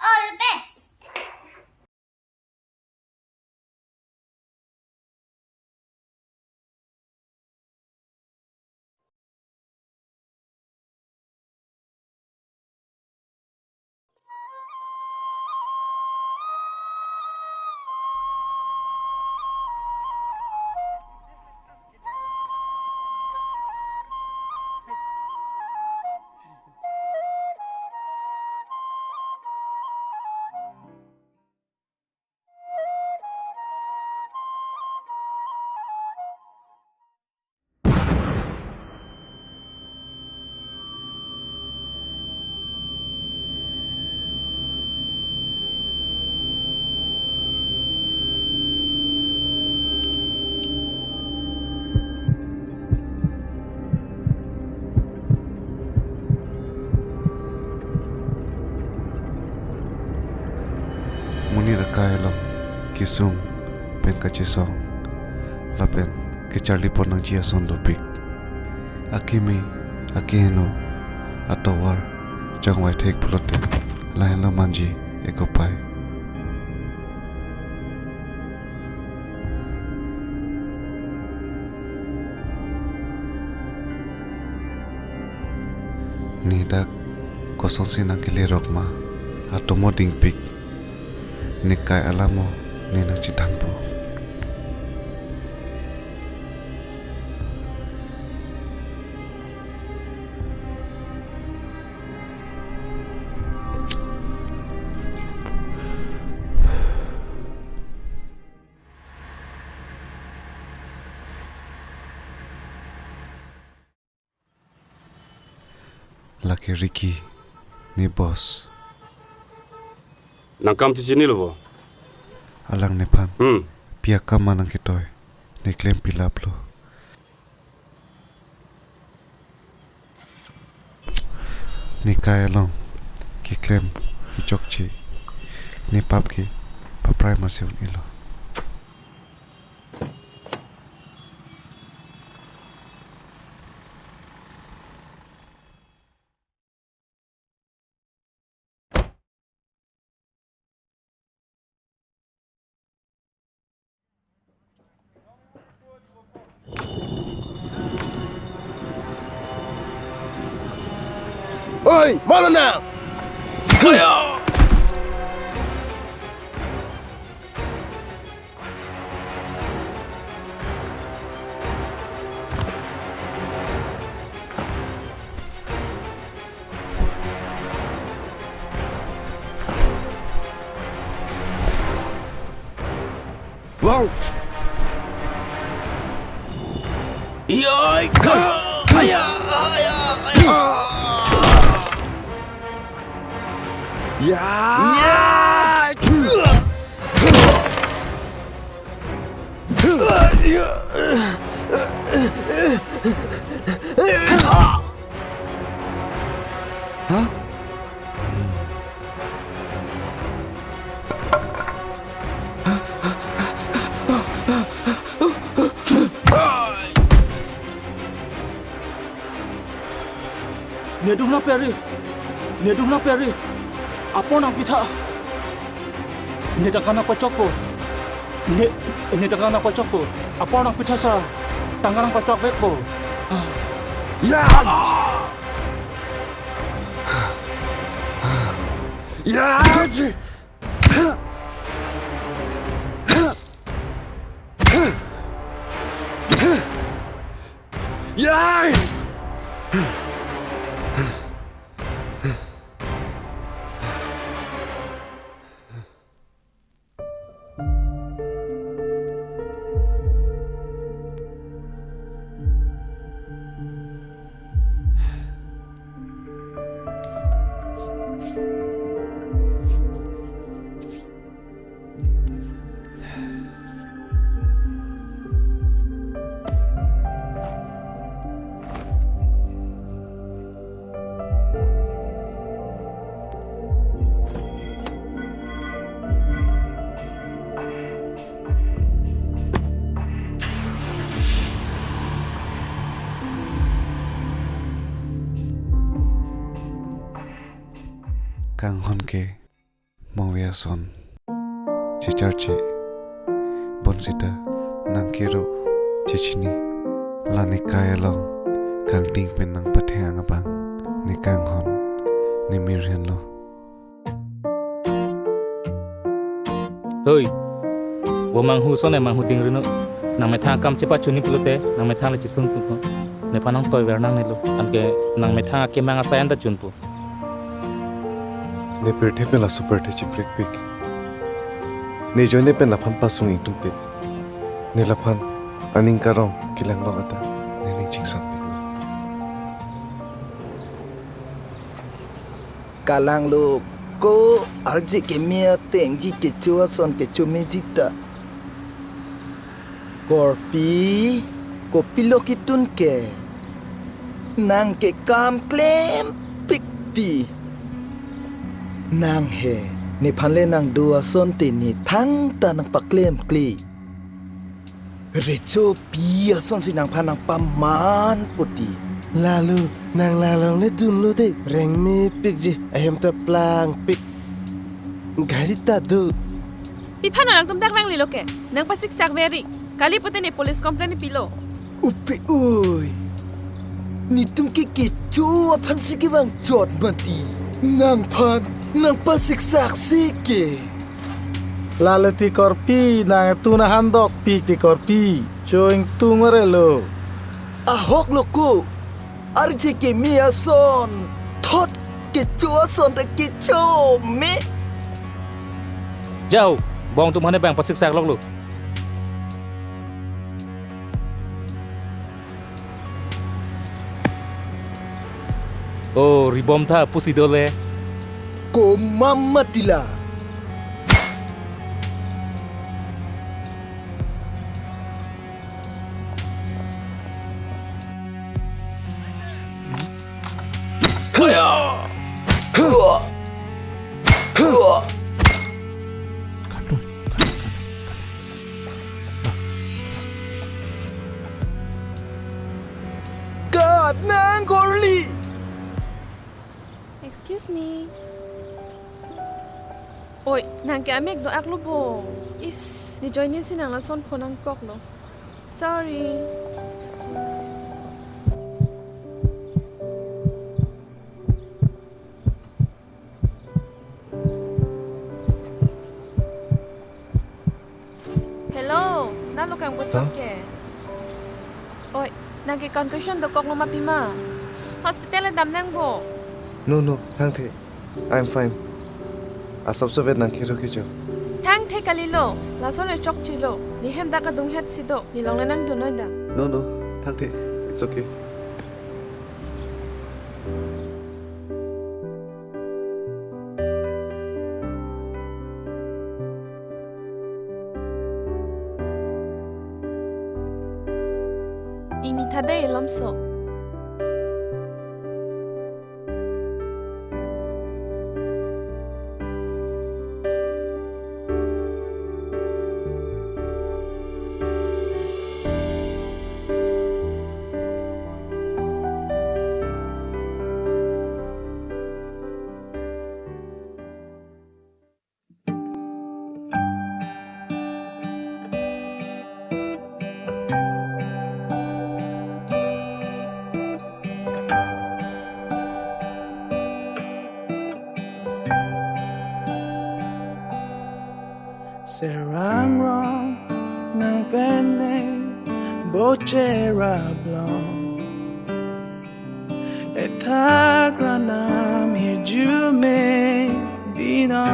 all the best. Muni rakai long kisung pen kachisong lapen ke Charlie ponang jia sondopik akimi akiheno atowar jangwai thek pulote lahen lo manji ekopai nidak kosong sinang kile rokma atomo dingpik nikai alamo nina citanpo laki Ricky ni bos Nang kam ti sini lo. alang nepan pia kama nang kitoy ni klem pilap lo ni kaya long ki klem ki chokchi ni pap ki paprai masih ilo Oi, mana nak? Ayo! Wow! Yoi! Ayah! Ya! Hah? Nedung na peri, nedung na peri. Apa nang kita? Ne takkan apa coko? Ne takkan apa coko? Apa nang kita sa? Tangan nang pacok veko. Ya! Ya! Ya! kang Hon'ble Mawia son Chicharche Bonsita Nangkiro Chichini Lani kaya long Kang ting pen nang patheang abang Ni kang hon Ni mirhen lo Hoi Wo mang hu son mang hu ting rino Nang metha kam cepat cuni pelute Nang metha la chisung tu ko Ne panang toy ver nang nelo Anke nang metha ke mang asayan da chun pu Ne per thepe la super te chiprik pik Ne joine pen laphan pasung itung te Ne laphan aning karong kilang long ata Ne ning ching sam pik Kalang lu ko arje ke mia tengji ke chua son ke chume jita Korpi ko pilo kitun ke nang ke kam klem pikti nang he ni phanle nang dua son te ni thang ta nang paklem kli recho pi son si nang phanang paman puti Lalu nang lalong le dulu te reng mi pik ji ayam teplang pik gari tadu Pipano nang tumdak lang liloke nang pasik sakveri kali pote ne police complaint pilo upi oi ni tum ke chua aphansi ke wang jot mati nang phan nang pasik saksi ke Lalu ti korpi nang tu na handok pik ti korpi joing tu ngarelo ahok loko arje ke mia son thot ke chua son te ke chome Jauh Bong tu mana bang pasik sak lok lu Oh ribom tha pusi dole ko mamatila God nang Korli Excuse me Oi nang ke amek do aklo bo Is ni join ni sinang la son phonang kok no Sorry Hello nalo kang botok ke Oi nang ke concussion do kok no mapima Hospital dam nang bo No hang the I'm fine Asap so vet nang kiro kijo Thang the kalilo la son chok chilo ni hem da ka dung het sido ni long nang du noi da No hang the It's okay Ini thade lamso Serang rong nang pene bochera blong Etagranam hijume dina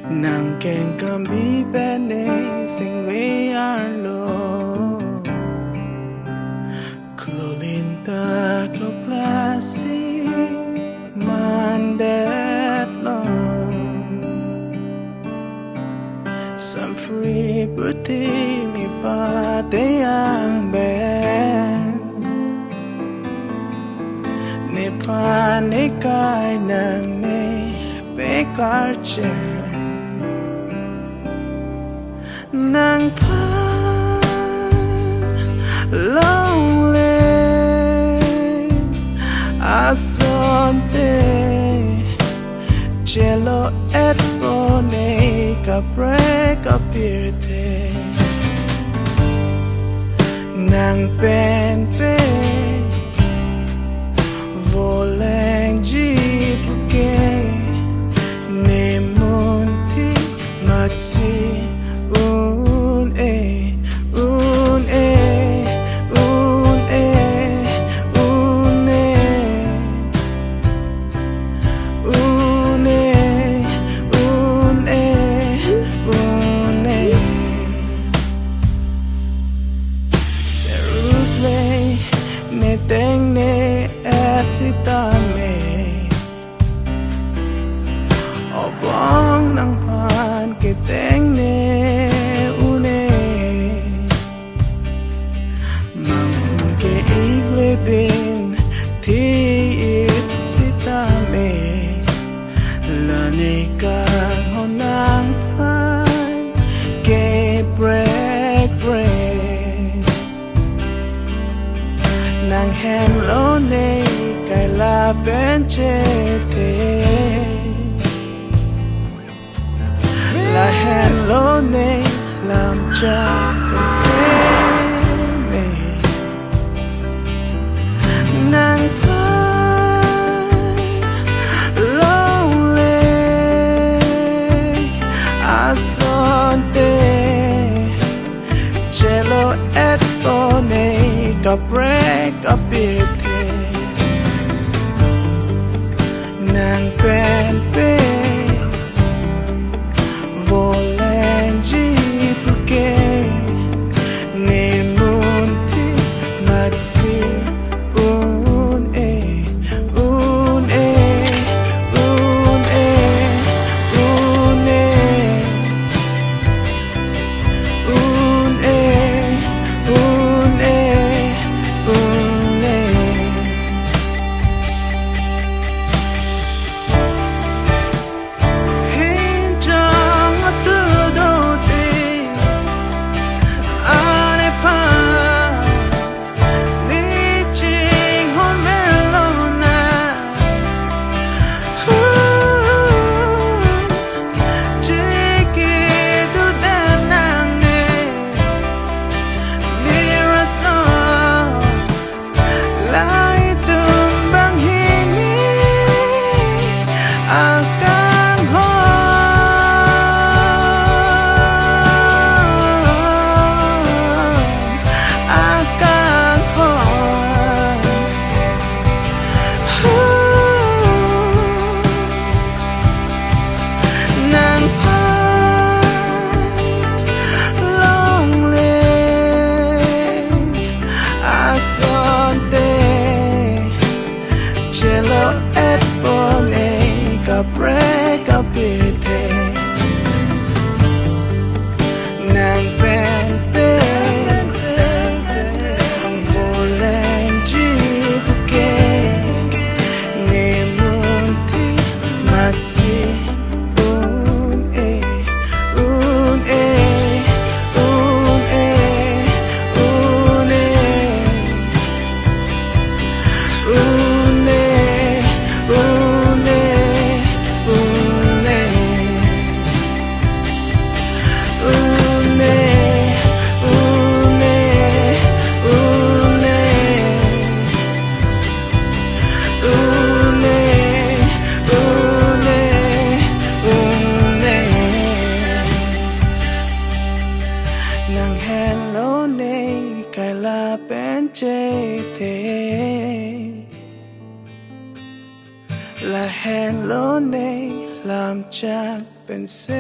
Nang keng kami pene singwe arlo Klolinta kloplasi mandet long Sampri putih mi pate yang ben Ne panikai nang ne peklarche Nang pan lonely asonte Cielo et bone akaprek apirte Nang pen voleng jipuke Nemunti matsi un e un e un e un e un e un e un e Seruple ne teng ne at sitame Obong ng pan kiteng ne une Mamun ke iglebin tiit sitame Lanikan honang pan ke break Nang hen lo ne kay la benchete La hen lo ne lam cha penseme Nang pan lonely asonte Cielo et bone akaprek apirte Nang pen voleng jipuke Nemunti matsi un e un e un e un e un e un e un e Hinjang atudote ane pa Liching honmelona Chiki dudanange Lirason Lai tumbang hini Akang hon Akang hon Nang lonely asonte Cielo et bone akaprek apirte Nang pen voleng jipuke Nemunti matsi un e un e un e un e un e un e un e un e un e un e Nang hello ne kay la benchete La hello ne lam chak penseme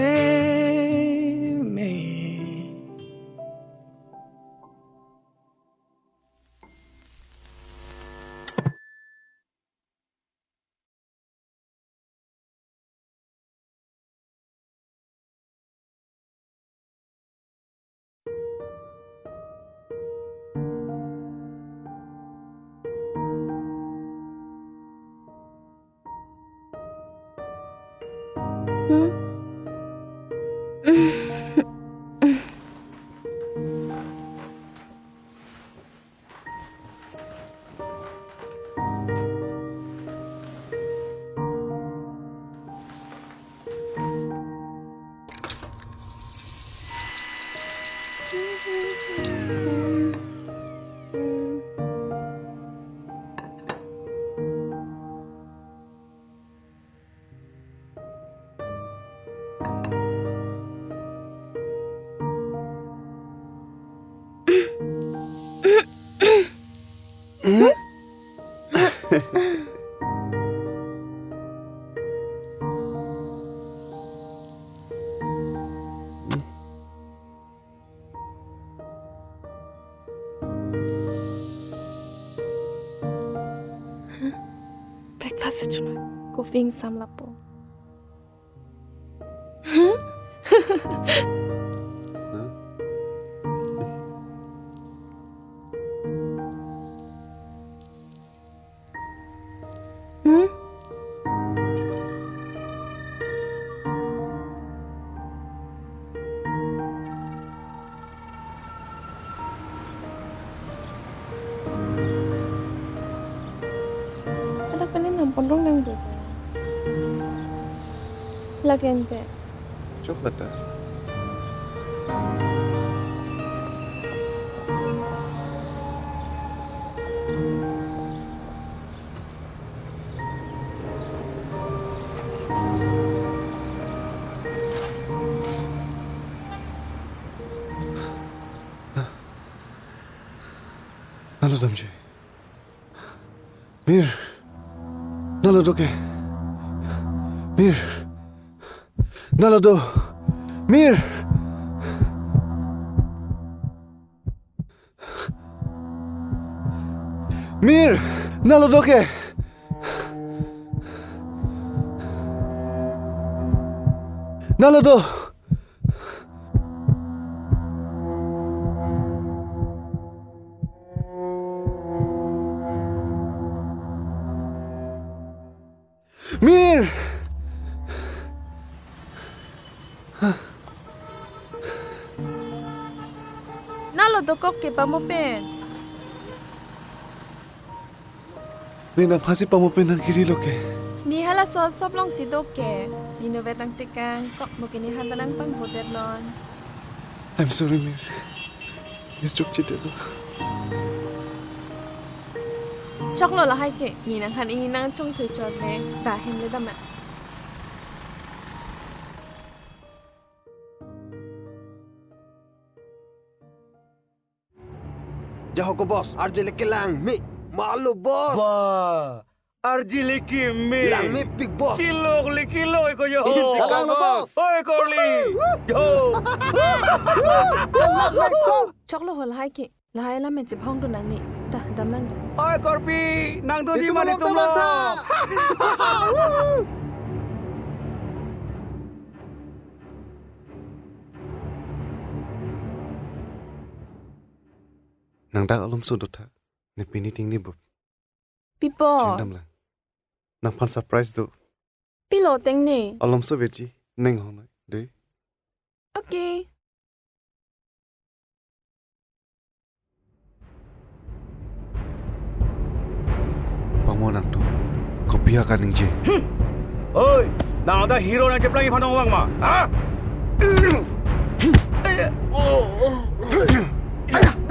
Breakfast cuna. Kofing sam lapo. Ada panin nampon dong nang dulu. Lagi ente. Coklat dah. Nalo damji. Mir. Nalo doke. Mir. Nalo do. Mir. Mir. Nalo doke. Nalo do. Mir! Nalo dokok ke pamopen. Nina pasi pamopen ng Kiri loke. Ni hala so soblong si doke. Ni novetang tikang kok mungkin ni hantanang pang hotel non. I'm sorry, Mir. Is juk chitelo. Choklo lah hai ke. Ni nang han ini nang chong tu chot le. Da hem le dama. Jaho ko boss, arje leke lang mi. Malu boss. Wah, arji leki me. Lang mi big boss. Kilo iko yo. Takang lo boss. Oi Corley. Yo. Choklo hol hai ke. Lah hai la men je phong tu nang ni. Da dam nang da. Oi Karbi, nang tu di Itu mana belum tu lo? termata. Nang dak alum sudut ha. Ne pini ting ni bu. Pipo. Cendam lang. Nang pan surprise tu. Pilo teng ni. Alum so veji. Neng honai. De. Okay. Pamo nang tu. Kopi akan ning je. Oi, nang ada hero nang ceplang ipan orang ma. Ha?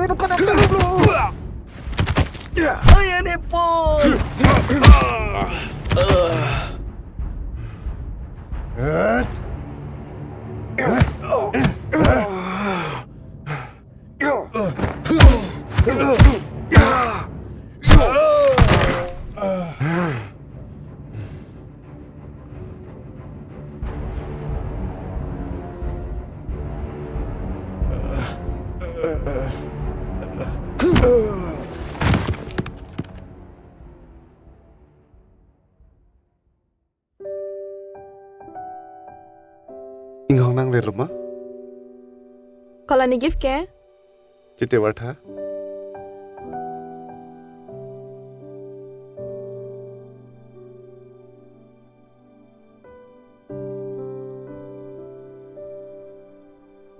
Duduk kan aku dulu. Oi ini pun. Inghong nang le rumah. Kalau ni gift ke? Cite wartha.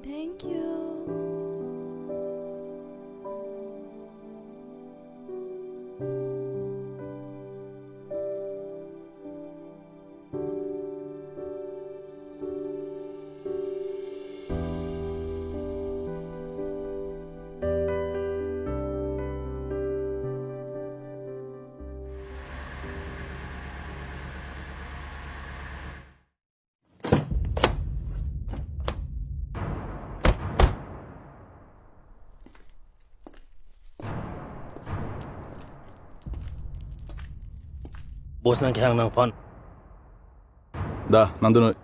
Thank you. bos nang kehang nang pon. Dah, nang dunoi.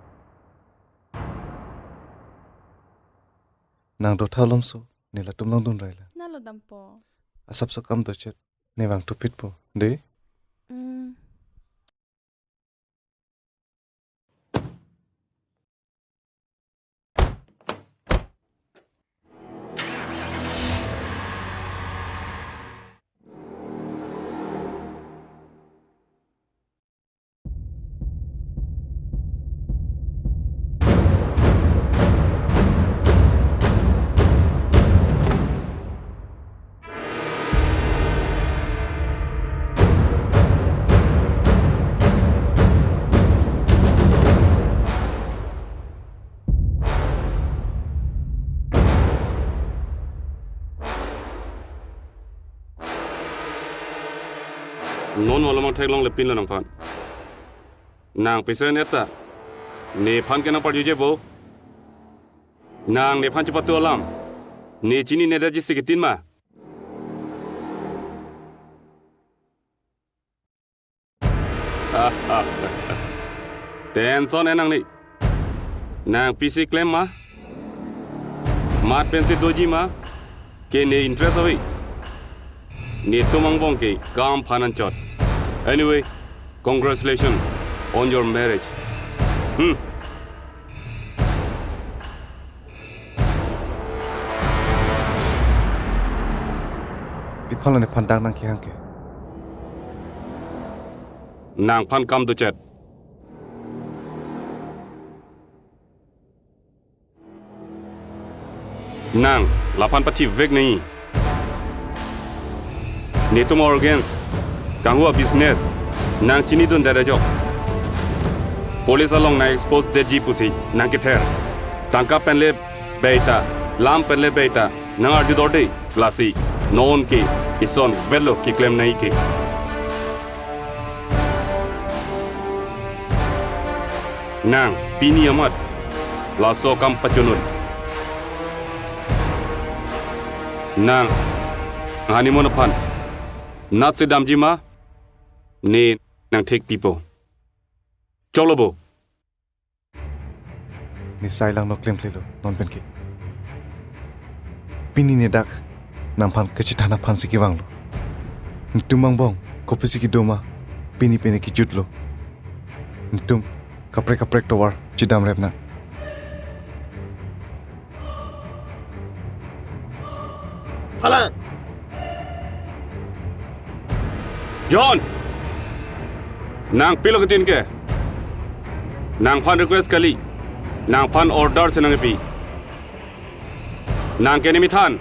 Nang do thalom so nila tumlong dun raila. Nalo dampo. Asap so kam do chet. Nevang tupit po. De? Non wala mang thailong le pin la nang phan nang pisen eta ne phan ke na par juje bo nang ne phan chi patu alam ne chini ne da ji sikitin ma tension enang ni nang pc claim ma mat pensi doji ma ke ne interest hoy ne tumang bong ke kam phanan chot. Anyway, congratulations on your marriage. Pipalo ne pandang nang kihang ke. Nang phan kam do chat. Nang la phan pati vek nahi. Ne tum organs kangwa business nang chini dun dara job police along na expose detji pusi nang ke ther tangka penle beita lam penle beita nang arju dode lasi non ke ison velo ki claim nahi ke nang pini amat laso kam pachunun nang honeymoon phan not se damji ma ne nang take people cholobo Ni sai lang no claim klelo non pen ke. Pini ne dak nang phan ke chitana phan si ki wanglo. Ntum mang bong kopi si ki doma pini pini ki jutlo. Ntum kaprek towar chidam repna. Phalang. John nang pilo ke tin ke nang phan request kali nang phan order se nang pi nang ke ni mithan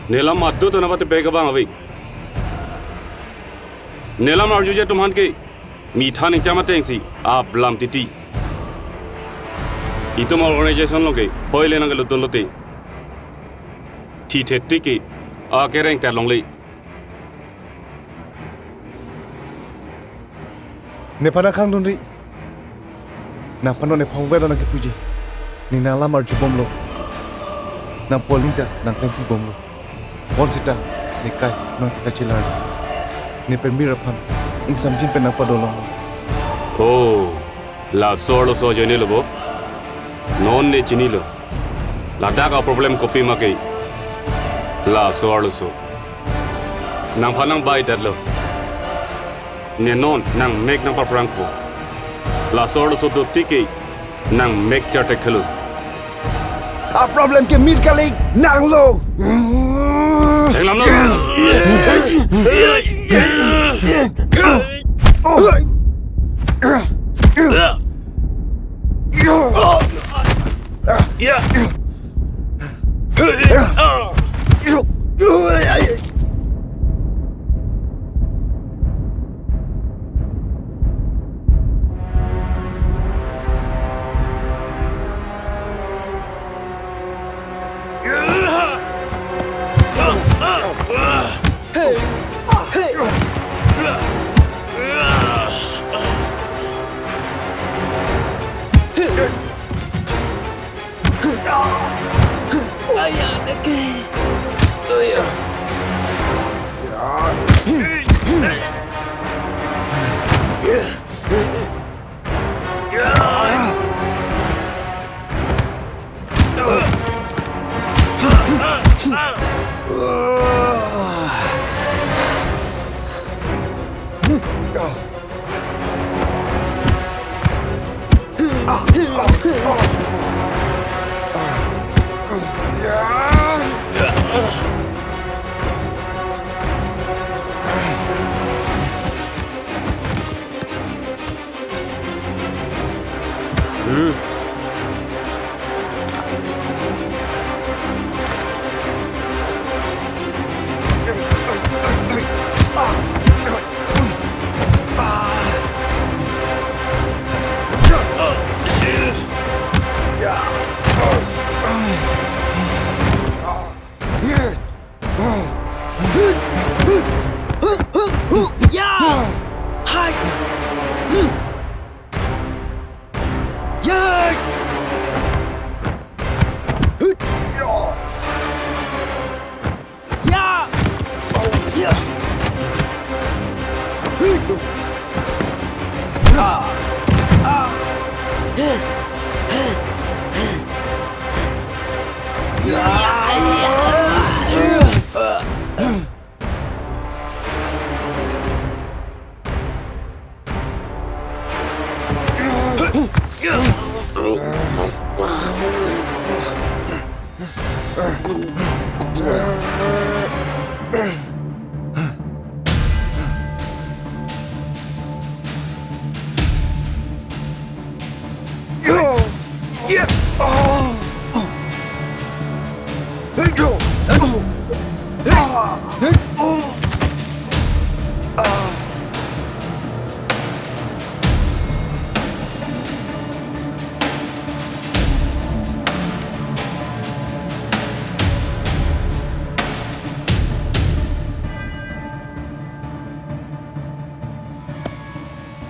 nelam addu to nabate bega bang avi nelam arju je tumhan ke mithan ni chama tengsi ap lam titi itum organization loge hoile nang lo lote thi the tiki Aterank ta longlei Ne pana khang dun ri. Na pano ne phong beda na ke puji. Ni na lam arju bomlo. Na polinta na klempi bomlo. Bon sita ni kai no ka chilar. Ni per MIR phan. Ing samjin pe na padolong. Oh la solo so jene lo bo non ne chini lo la da ka problem copy ma ke la solo so nang phanang bai dat lo ne non nang make nang parang ko la solo so do tiki nang make charte khelu A problem ke MIR kali nang lo. Englam lo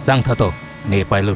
Giang thơ tổ, nề bài lưu.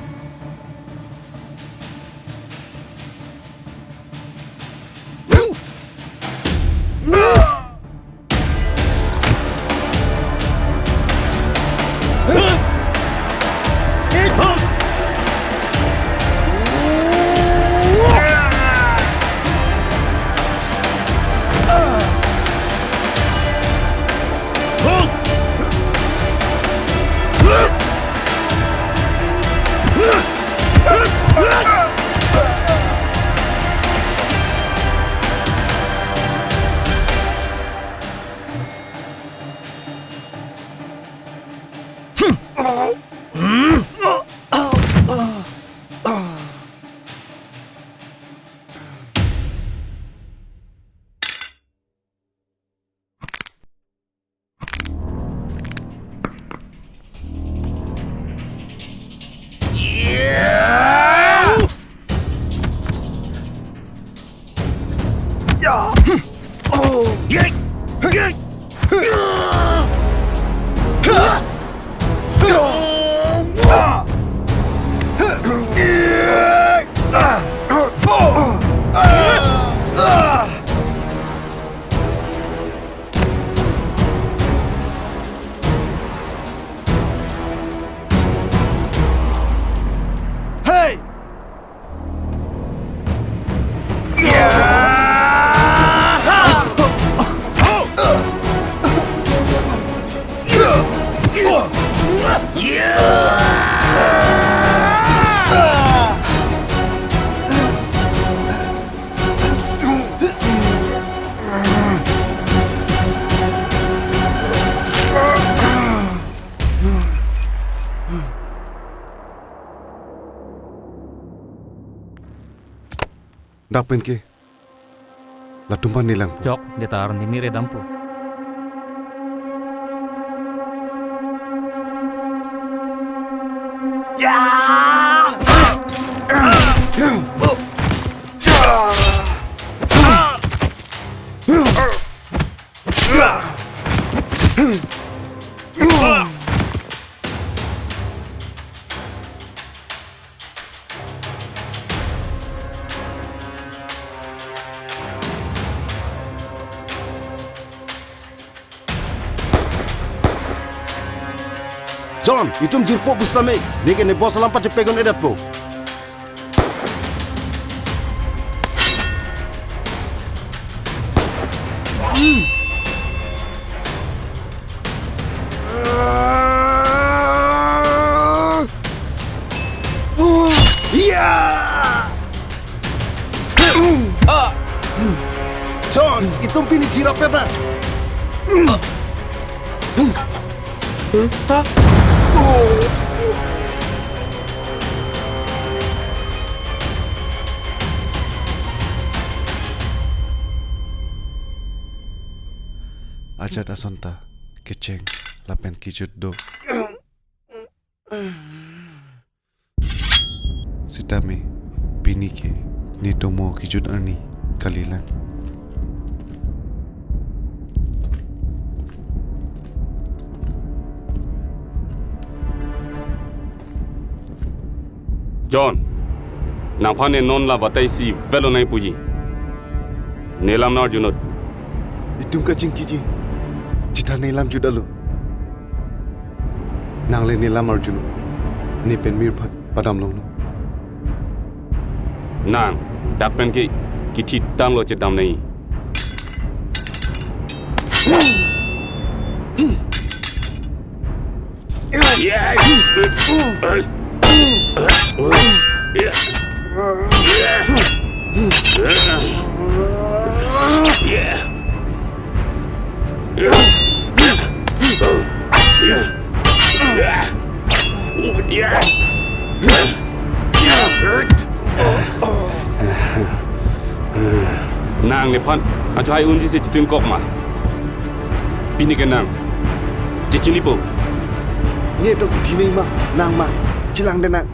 Dapen ke? Latumpan nilang po. Jok, ditaran ni Mire dampo. John, itum jirpo bustame. Nike ne bos lampat di pegon edat po. John, itum pini jirap peta. hajat asonta keceng lapen kijut do. Sitame bini ke ni tomo kijut ani kalilan. John, nampane non la batai si velo nai puji. Nelam na Arjunot. Itum kacing kiji. Cita nelam judalu. Nangle nelam Arjun. Ni pen MIR padam long. Nang, dakpen ki kiti tang lo cetam nai. Nang ni pan, ajo hai unji se chitun kok ma. Bini ke nang. Jechini po. Nye to kiti nei ma, nang ma, cilang denang.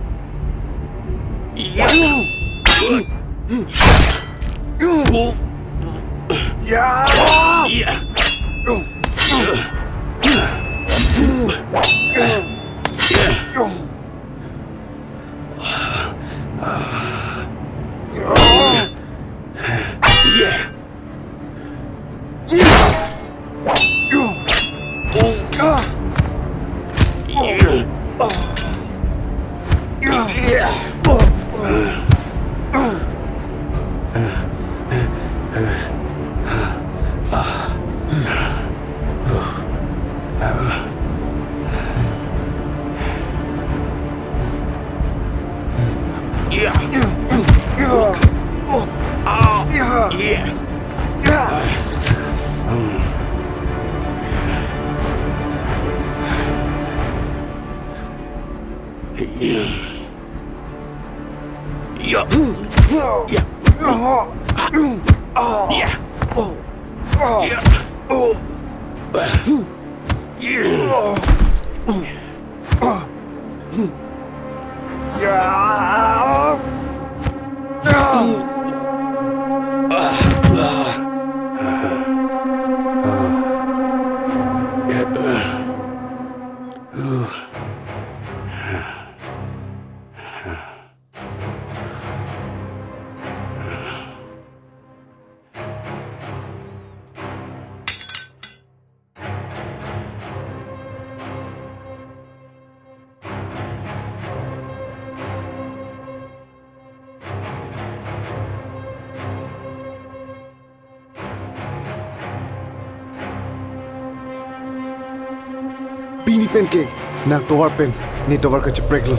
Bini pen ke, nak towar pen, ni towar ka ceprek lo.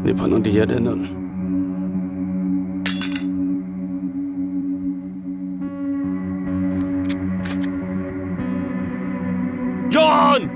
Ni panon dia dan non. John!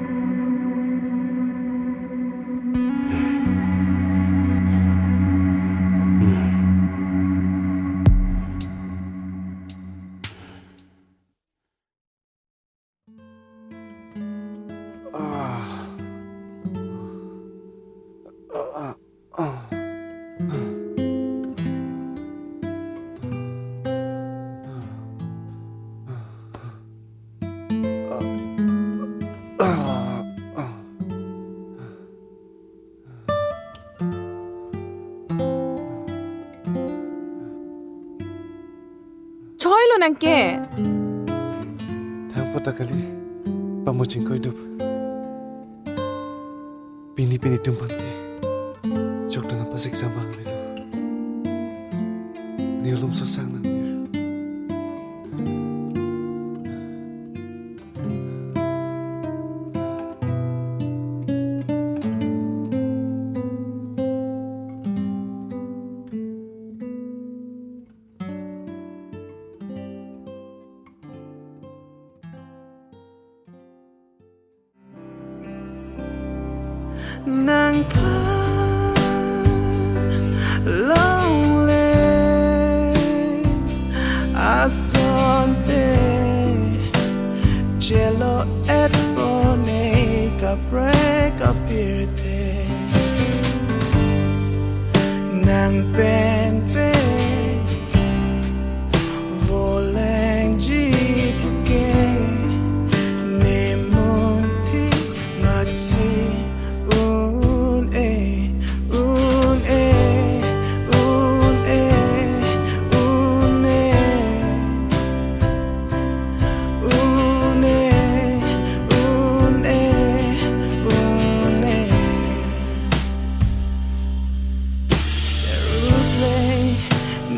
Choy lo nang ke. Thang pota kali, pamucing ko idup. Bini tumpang ke, jokta na pasik sambang lilo. Ni ulum sosang nang MIR. Nang pa lonely cielo et bone akaprek apirte nang pen pe voleng jipuke ne munti matsi un e un e un e un e un e un e un e seruple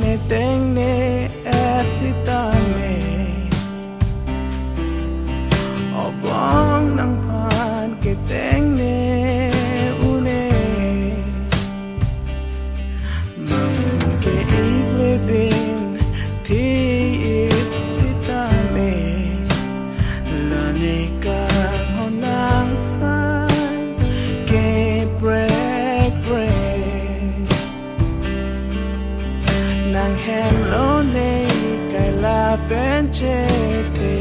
ne teng ne at sitame obong nang pan ke teng ne une mang ke iglebin thip sitame lanika honang pan ke break break nang hello ne kai la benche te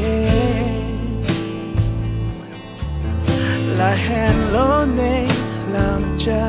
la hello ne lam cha